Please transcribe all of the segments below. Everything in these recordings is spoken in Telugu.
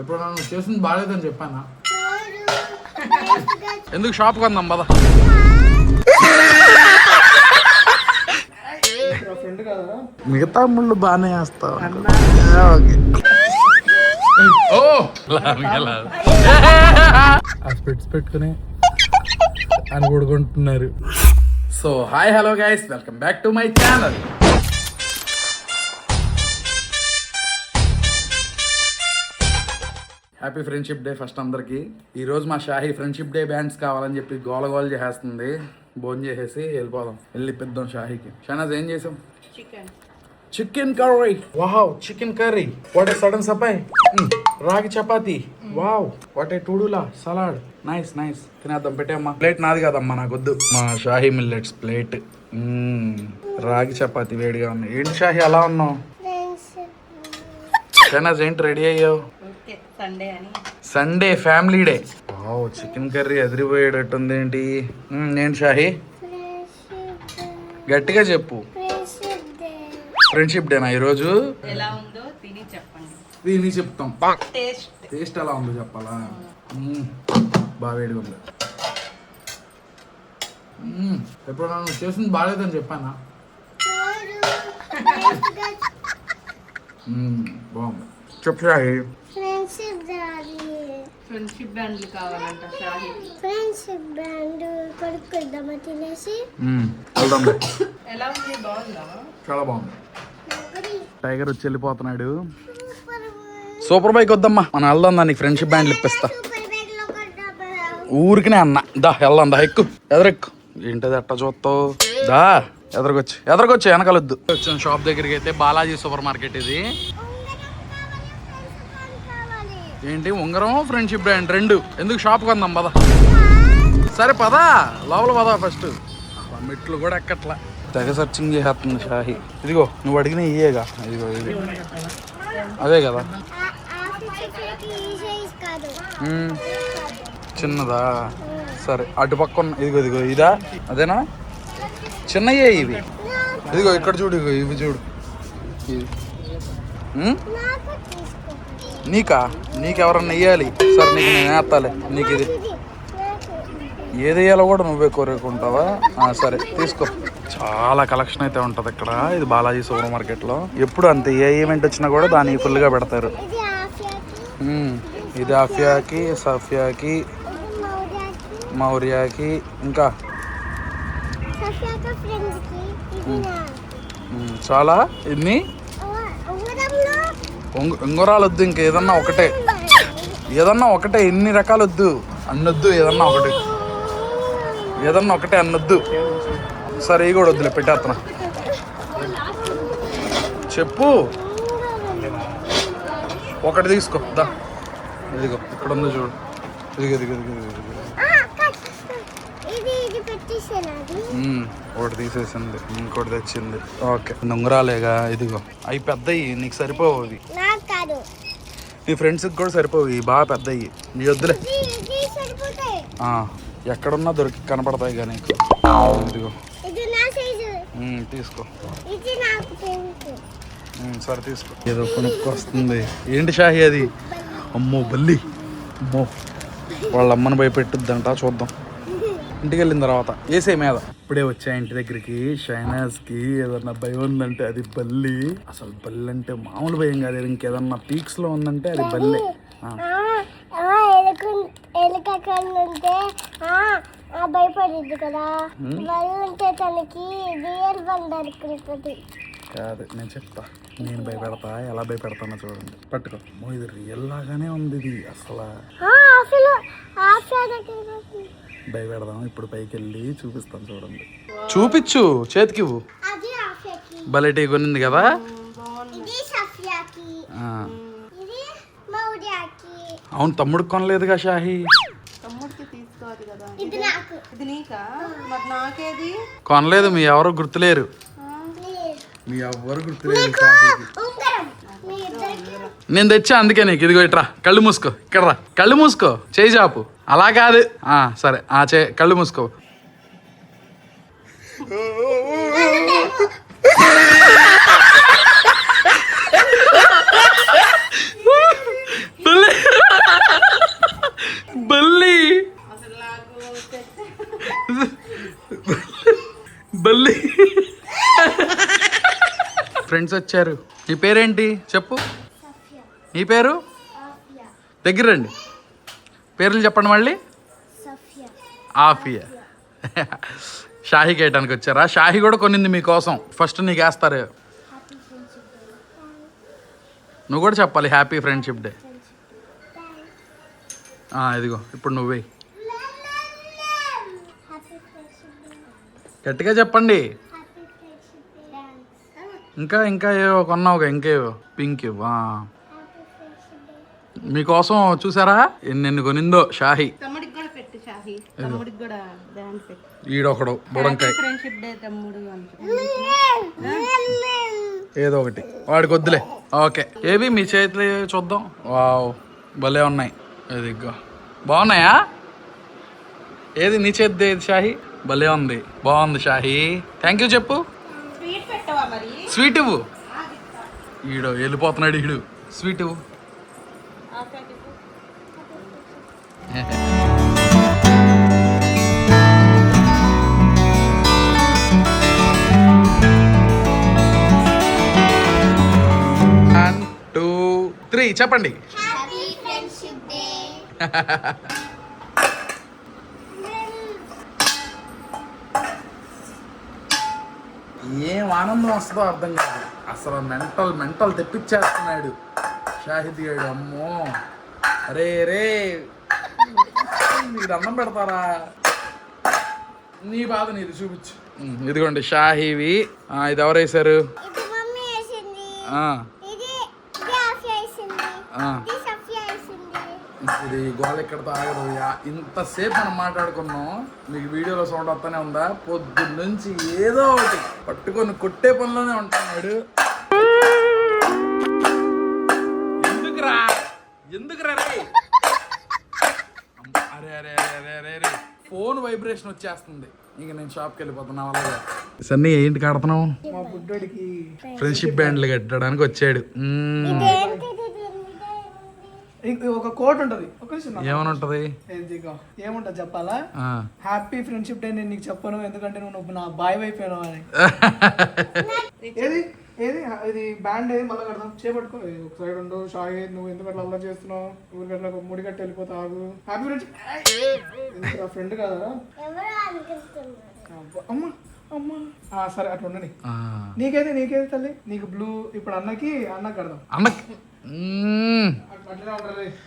ఎప్పుడు నువ్వు చేసింది బాగాలేదని చెప్పానా? ఎందుకు షాప్ కొందాం పద. మిగతా ముళ్ళు బాగానే వేస్తావు. స్పెట్స్ పెట్టుకుని అని కొడుకుంటున్నారు. So hi hello guys, welcome back to my channel. Happy friendship day first అందరికి. ఈరోజు మా షాహీ ఫ్రెండ్షిప్ డే బ్యాండ్స్ కావాలని చెప్పి గోల గోల చేసేస్తుంది. భోజనం చేసేసి వెళ్ళిపోదాం, వెళ్ళిపిద్దాం షాహీకి. షానాజ్ ఏం చేసాం? Chicken curry. Wow, chicken curry. What a sudden సపాయ్. Ragi chapati. Wow, what a టూడులా సలాడ్. Nice nice. తినేద్దాం, పెట్టేమ్మా. ప్లేట్ నాది కాదమ్మా, నాకు వద్దు. మా షాహీ మిల్లెట్స్ ప్లేట్. రాగి చపాతి వేడిగా ఉన్నాయి. ఏంటి షాహీ అలా ఉన్నావు? షానాజ్ ఏంటి రెడీ అయ్యావు? Sunday family day. Wow, chicken curry అదిరిపోయేటట్టుంది. ఏంటి ఏంటి షాహీ? గట్టిగా చెప్పు. ఫ్రెండ్షిప్ డేనా ఈరోజు? తిని చెప్తాం. టేస్ట్ ఎలా ఉందో చెప్పాలా? బాగా వేడిగా ఉంది. ఎప్పుడు నువ్వు చేసింది బాగాలేదని చెప్పానా? బాగుంది. చెప్పు షాహీ. ఫ్రెండ్షిప్ బ్యాండ్లు కావాలంట షాహీ. ఫ్రెండ్షిప్ బ్యాండ్ కొడుకుద్దామా తినేసి? వెళ్దాం. ఎలా ఉంది? బాగుందా? చాలా బాగుంది. టైగర్ వచ్చి వెళ్ళిపోతున్నాడు. సూపర్ బైక్ వద్దమ్మా, మనం వెళ్దాం. దానికి ఫ్రెండ్షిప్ బ్యాండ్లు ఇప్పిస్తా. ఊరికినే అన్న దా వెళ్దాం. దా ఎక్కు, ఎదరెక్కు. ఏంటది అట్ట చూస్తావు? దా ఎదరకొచ్చు వెనకాలొద్దు. వచ్చాను షాప్ దగ్గరికి. అయితే బాలాజీ సూపర్ మార్కెట్ ఇది. ఏంటి ఉంగరం ఫ్రెండ్షిప్ బ్యాండ్ రెండు ఎందుకు? షాప్ కొందాం పద. సరే పదా, లోపల పదా. ఫస్ట్ మెట్లు కూడా ఎక్కట్లా. తెగ సర్చింగ్ చేసేస్తుంది షాహీ. ఇదిగో నువ్వు అడిగిన ఇయ్యేగా. ఇదిగో ఇది అదే కదా. చిన్నదా? సరే అటు పక్క ఉన్న ఇదిగో ఇదిగో ఇదా? అదేనా? చిన్నయ్యే ఇవి. ఇదిగో ఇక్కడ చూడు, ఇగో ఇవి చూడు. ఇది నీకా? నీకెవరన్నా ఇయ్యాలి. సరే నీకు నేను వేస్తాలే. నీకు ఇది ఏది వేయాలో కూడా నువ్వే కోరుకుంటావా? సరే తీసుకో. చాలా కలెక్షన్ అయితే ఉంటుంది ఇక్కడ. ఇది బాలాజీ సూపర్ మార్కెట్లో. ఎప్పుడు అంతే, ఏ ఈవెంట్ వచ్చినా కూడా దాన్ని ఫుల్గా పెడతారు. ఇది ఆఫియాకి, సఫియాకి, మౌర్యాకి, ఇంకా చాలా. ఇన్ని ఉంగరాలు వద్దు, ఇంక ఏదన్నా ఒకటే. ఎన్ని రకాలు వద్దు, అన్నొద్దు. ఏదన్నా ఒకటే అన్నొద్దు. సరే ఇవి కూడా వద్దులే, పెట్టేస్తున్నా. చెప్పు. ఒకటి తీసుకో దా. ఇదిగో ఇక్కడ ఉందో చూడు. ఇదిగో ఒకటి తీసేసింది, ఇంకోటి తెచ్చింది. ఓకే, ఉంగరాలేగా. ఇదిగో అవి పెద్దవి, నీకు సరిపోవు. అవి నీ ఫ్రెండ్స్కి కూడా సరిపోవు. బాగా పెద్దవి. నీ వద్దులే. ఎక్కడున్నా కనపడతాయి కానీ. ఇదిగో తీసుకో. సరే తీసుకో. ఏదో కొనుక్కు వస్తుంది. ఏంటి షాహీ అది? అమ్మో బల్లి. అమ్మో, వాళ్ళ అమ్మని భయపెట్టుద్దంట. చూద్దాం ఇంటికి వెళ్ళిన తర్వాత. వేసే మీద ఇప్పుడే వచ్చా ఇంటి దగ్గరికి. షైనాజ్కి ఏదన్నా భయం ఉందంటే అది బల్లి. అసలు బల్లి అంటే మామూలు భయం కాదు. ఇంకేదన్నా పీక్స్ లో ఉందంటే అది బల్లే. భయపడింది కదా, ఉంటే తనకి రియల్ కాదు. నేను చెప్తా, నేను భయపెడతా. ఎలా భయపెడతానో చూడండి. పట్టుకో. ఇది రియల్ లాగానే ఉంది. ఇది అసలు భయపెడదాం. ఇప్పుడు పైకి వెళ్ళి చూపిస్తాను చూడండి. చూపించు, చేతికివ్వు. బలెటీ కొనింది కదా. అవును, తమ్ముడికి కొనలేదుగా షాహీ. కొనలేదు. మీ ఎవరు గుర్తులేరు. నేను తెచ్చా, అందుకే నీకు. ఇదిగో ఇట్రా, కళ్ళు మూసుకో. ఇక్కడ రా, కళ్ళు మూసుకో. చేయి చాపు. అలా కాదు. సరే కళ్ళు మూసుకో. బల్లి బల్లి అసలు నాకు బల్లి ఫ్రెండ్స్ వచ్చారు. నీ పేరేంటి చెప్పు. నీ పేరు దగ్గర రండి. పేర్లు చెప్పండి మళ్ళీ. ఆఫియా. షాహీకి వేయడానికి వచ్చారా? షాహీ కూడా కొనింది మీకోసం. ఫస్ట్ నీకు వేస్తారు. నువ్వు కూడా చెప్పాలి హ్యాపీ ఫ్రెండ్షిప్ డే. ఇదిగో ఇప్పుడు నువ్వే గట్టిగా చెప్పండి. ఇంకా ఏవో కొన్నావుగా, ఇంకేవో పింక్ ఇవ్వా మీకోసం. చూసారా ఎన్ని కొనిందో షాహీ. తమ్ముడికి కూడా పెట్టు షాహీ. తమ్ముడికి కూడా బ్యాండ్ పెట్టు. ఈడొకడు బుడంకాయ ఫ్రెండ్షిప్ డే తమ్ముడు ఏదో ఒకటి వాడికి వద్దులే. ఓకే ఏవి మీ చేతులు చూద్దాం. వావ్ భలే ఉన్నాయి. ఇదిగో బాగున్నాయా? ఏది నీ చేతి ఏది షాహీ? భలే ఉంది. బాగుంది షాహీ. థ్యాంక్ యూ చెప్పు. స్వీట్ పెట్టవా మరి? స్వీట్ ఇవ్వు. ఈడు వెళ్ళిపోతున్నాడు. ఈడు స్వీట్ ఇవ్వు. One, two, three చెప్పండి. ఏం ఆనందం వస్తుందో అర్థం కాదు. అసలు మెంటల్ తెప్పించేస్తున్నాడు షాహిద్ గారు. అమ్మో అరే రే మీరు అన్నం పెడతారా? నీ బాధ నీది చూపించు. ఇదిగోండి షాహీవి. ఇది ఎవరు వేశారు? ఇది గోల ఎక్కడితో ఆగదు. ఇంతసేపు మనం మాట్లాడుకున్నాం. మీకు వీడియోలో సౌండ్ వస్తూనే ఉందా? పొద్దున్న నుంచి ఏదో ఒకటి పట్టుకొని కొట్టే పనిలోనే ఉంటున్నాడు. ఎందుకురా రే? అరే అరే అరే అరే అరే ఫోన్ వైబ్రేషన్ వచ్చేస్తుంది. ఇంక నేను షాప్కి వెళ్ళిపోతున్నా. వాళ్ళగా సన్నీ ఏంటి కడుతున్నావు? మా బుడ్డోడికి ఫ్రెండ్షిప్ బ్యాండ్లు కట్టడానికి వచ్చాడు. ఒక కోట్ ఉంటది. ఏమని ఉంటది? ఏముంటది చెప్పాలా? Happy friendship day. నేను నీకు చెప్పను ఎందుకంటే నువ్వు నా బాయ్ అయిపోయావు అని. ఏది ఏది ఇది బ్యాండ్ ఏది మళ్ళీ కడదాం. చేపట్టుకో ఒక సైడ్ ఉండు. షాయి నువ్వు ఎందుకు అట్లా అల్లరి చేస్తున్నావు? ఊరికట్లా ముడి కట్టి వెళ్ళిపోతావు. హ్యాపీ ఫ్రెండ్షిప్ ఫ్రెండ్ కదా. అమ్మా అమ్మా సరే అట్లా ఉండని. నీకేది తల్లి? నీకు బ్లూ. ఇప్పుడు అన్నకి కడదాం. అన్నకి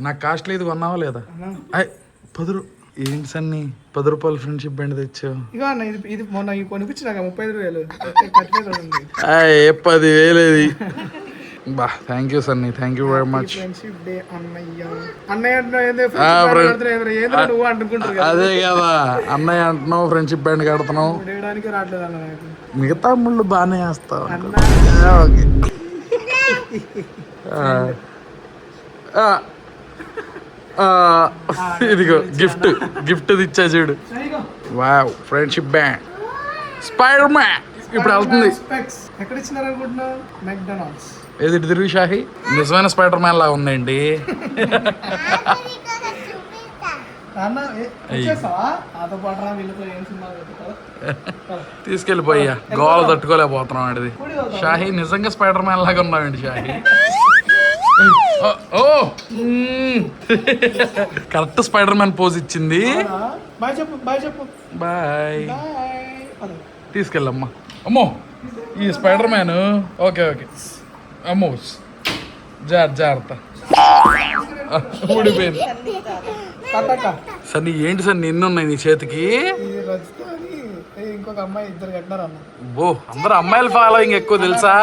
నాకు కాస్ట్లీ ఇది కొన్నావా లేదా? 10 ఏంటి సన్ని 10 రూపాయలు ఫ్రెండ్షిప్ బ్యాండ్ తెచ్చావు? ఇక అన్న ఇది మొన్న కొనిపించిన 35,000. 10,000 ఇది. బా thank you Sunny. Thank you very much. Friendship day అన్నయ్య నువ్వు అనుకుంటారు. అదే కదా అన్నయ్య అంటున్నావు, ఫ్రెండ్షిప్ బ్యాండ్ కడుతున్నావు. వేయడానికి రావట్లేదు అన్న. మిగతా ముళ్ళు బాగానే వేస్తావు. ఓకే ఇదిగో గిఫ్ట్ ఇచ్చా చూడు. Wow friendship band spider man. ఇప్పుడు వెళ్తుంది. ఎక్కడ ఇచ్చినారు అనుకుంటున్నావు? మెక్డొనాల్డ్స్. ఏది తిరుగు షాహి? నిజమైన స్పైడర్ మ్యాన్ లాగా ఉందండి. తీసుకెళ్ళిపోయా గోల తట్టుకోలేకపోతున్నాం అండి. షాహి నిజంగా స్పైడర్ మ్యాన్ లాగా ఉన్నావండి షాహి. ఓ కరెక్ట్ స్పైడర్ మ్యాన్ పోజ్ ఇచ్చింది. బాయ్ చెప్పు. బాయ్. తీసుకెళ్ళమ్మా. అమ్మో ఈ స్పైడర్ మ్యాన్. ఓకే అమ్మో జాగ్రత్త. ఊడిపోయింది. సన్నీ ఏంటి సన్నీ ఎన్ని ఉన్నాయి నీ చేతికి? ఇంకొక అమ్మాయి ఇద్దరు కట్టినారు అన్న. ఓ అందరూ అమ్మాయిల ఫాలోయింగ్ ఎక్కువ తెలుసా?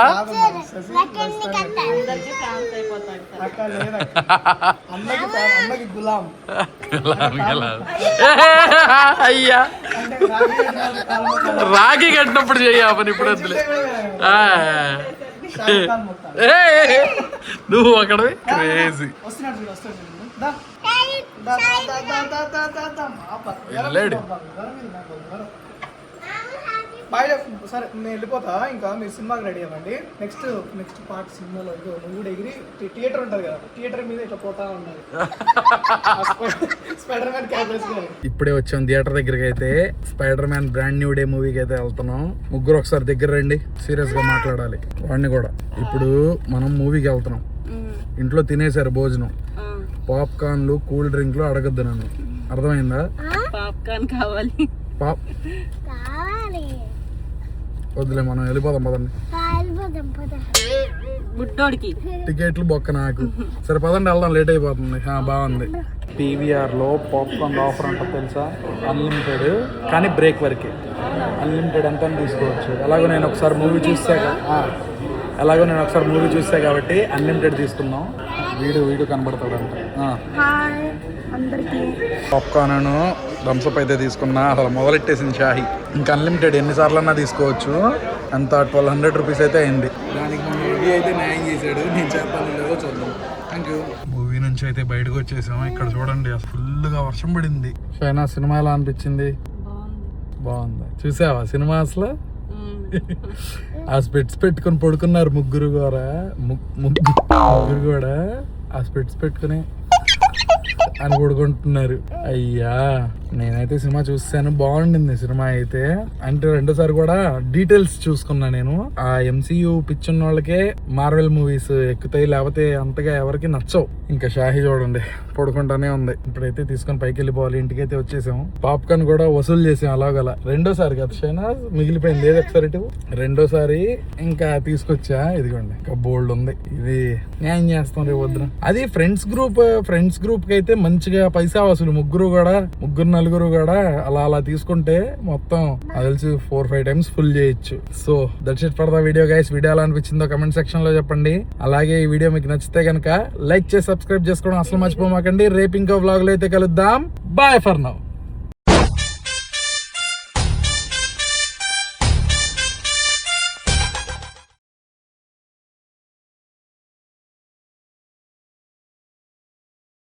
అన్నకి గులాం. అయ్యా రాఖీ కట్టినప్పుడు చెయ్య పని. ఇప్పుడు వద్దులే. నువ్వు అక్కడ క్రేజీ. వెళ్ళాడు. బాయ్ సరే నేను వెళ్ళిపోతా. ఇంకా మీరు సినిమాకి రెడీ అవ్వండి. నెక్స్ట్ పార్ట్ సినిమాలో ఇదో నువ్వు కూడా ఎగిరి థియేటర్ ఉంటుంది కదా, థియేటర్ మీద ఇట్లా పోతా ఉండాలి. స్పైడర్ మ్యాన్ క్యాప్ వేసుకొని. ఇప్పుడే వచ్చాం థియేటర్ దగ్గరికి. అయితే spider man brand new day మూవీకి అయితే వెళ్తున్నాం. ముగ్గురు ఒకసారి దగ్గర రండి, సీరియస్ గా మాట్లాడాలి వాడిని కూడా. ఇప్పుడు మనం మూవీకి వెళ్తున్నాం. ఇంట్లో తినేసారు భోజనం, పాప్కార్న్లు కూల్ డ్రింక్లు అడగద్దు నన్ను, అర్థమైందా? పాప్కార్న్ కావాలి. కావాలి. వద్దులే, మనం వెళ్ళిపోదాం పదండి. బుట్టోడికి టికెట్లు బొక్క నాకు. సరే పదండి వెళ్దాం, లేట్ అయిపోతుంది. బాగుంది. పీవీఆర్ లో పాప్కార్న్ ఆఫర్ అంట తెలుసా? అన్లిమిటెడ్, కానీ బ్రేక్ వరకే. అన్లిమిటెడ్ ఎంత తీసుకోవచ్చు. ఎలాగో నేను ఒకసారి మూవీ చూస్తే కాబట్టి అన్లిమిటెడ్ తీసుకున్నాం. వీడు కనబడతాడంట. పాప్కార్న్ థమ్స్అప్ అయితే తీసుకున్నా. అసలు మొదలెట్టేసింది షాహి. ఇంకా అన్లిమిటెడ్ ఎన్నిసార్లు అన్నా తీసుకోవచ్చు. అంత 1200 రూపీస్ అయితే అయింది. దానికి మన మూవీ అయితే న్యాయం చేశాడు. నేను చేస్తాను లేదో చూద్దాం. Thank you. మూవీ నుంచి అయితే బయటకు వచ్చేసాము. ఇక్కడ చూడండి అసలు ఫుల్గా వర్షం పడింది. షైనా సినిమా ఎలా అనిపించింది? బాగుంది. చూసావా సినిమా అసలు? ఆ స్పెట్స్ పెట్టుకుని పడుకున్నారు ముగ్గురు కూడా. ఆ స్పెట్స్ పెట్టుకుని అని పడుకుంటున్నారు. అయ్యా నేనైతే సినిమా చూసాను, బాగుండింది సినిమా అయితే. అంటే రెండోసారి కూడా డీటెయిల్స్ చూసుకున్నా నేను. ఆ ఎంసీయూ పిచ్చున్న వాళ్ళకే మార్వెల్ మూవీస్ ఎక్కుతాయి, లేకపోతే అంతగా ఎవరికి నచ్చవు. ఇంకా షాహి చూడండి పడుకుంటానే ఉంది. ఇప్పుడైతే తీసుకొని పైకి వెళ్ళిపోవాలి. ఇంటికైతే వచ్చేసాము. పాప్కార్న్ కూడా వసూలు చేసాం అలాగలా. రెండోసారి కదా షైనా, మిగిలిపోయింది ఏదో ఒకసారి రెండోసారి ఇంకా తీసుకొచ్చా. ఇదిగోండి ఇంకా బోల్డ్ ఉంది. ఇది న్యాయం చేస్తాం రేపు వద్దున. అది ఫ్రెండ్స్ గ్రూప్ కి అయితే మంచిగా పైసా వసూలు. ముగ్గురు నలుగురు కూడా అలా తీసుకుంటే మొత్తం అది తెలిసి 4-5 టైమ్స్ ఫుల్ చేయొచ్చు. So that's it for the video guys. Video ఎలా అనిపించిందో కమెంట్ సెక్షన్ లో చెప్పండి. అలాగే ఈ వీడియో మీకు నచ్చితే కనుక లైక్ చేసి సబ్స్క్రైబ్ చేసుకోవడం అసలు మర్చిపోమాకండి. రేపు ఇంకో వ్లాగ్ లో అయితే కలుద్దాం. Bye for now.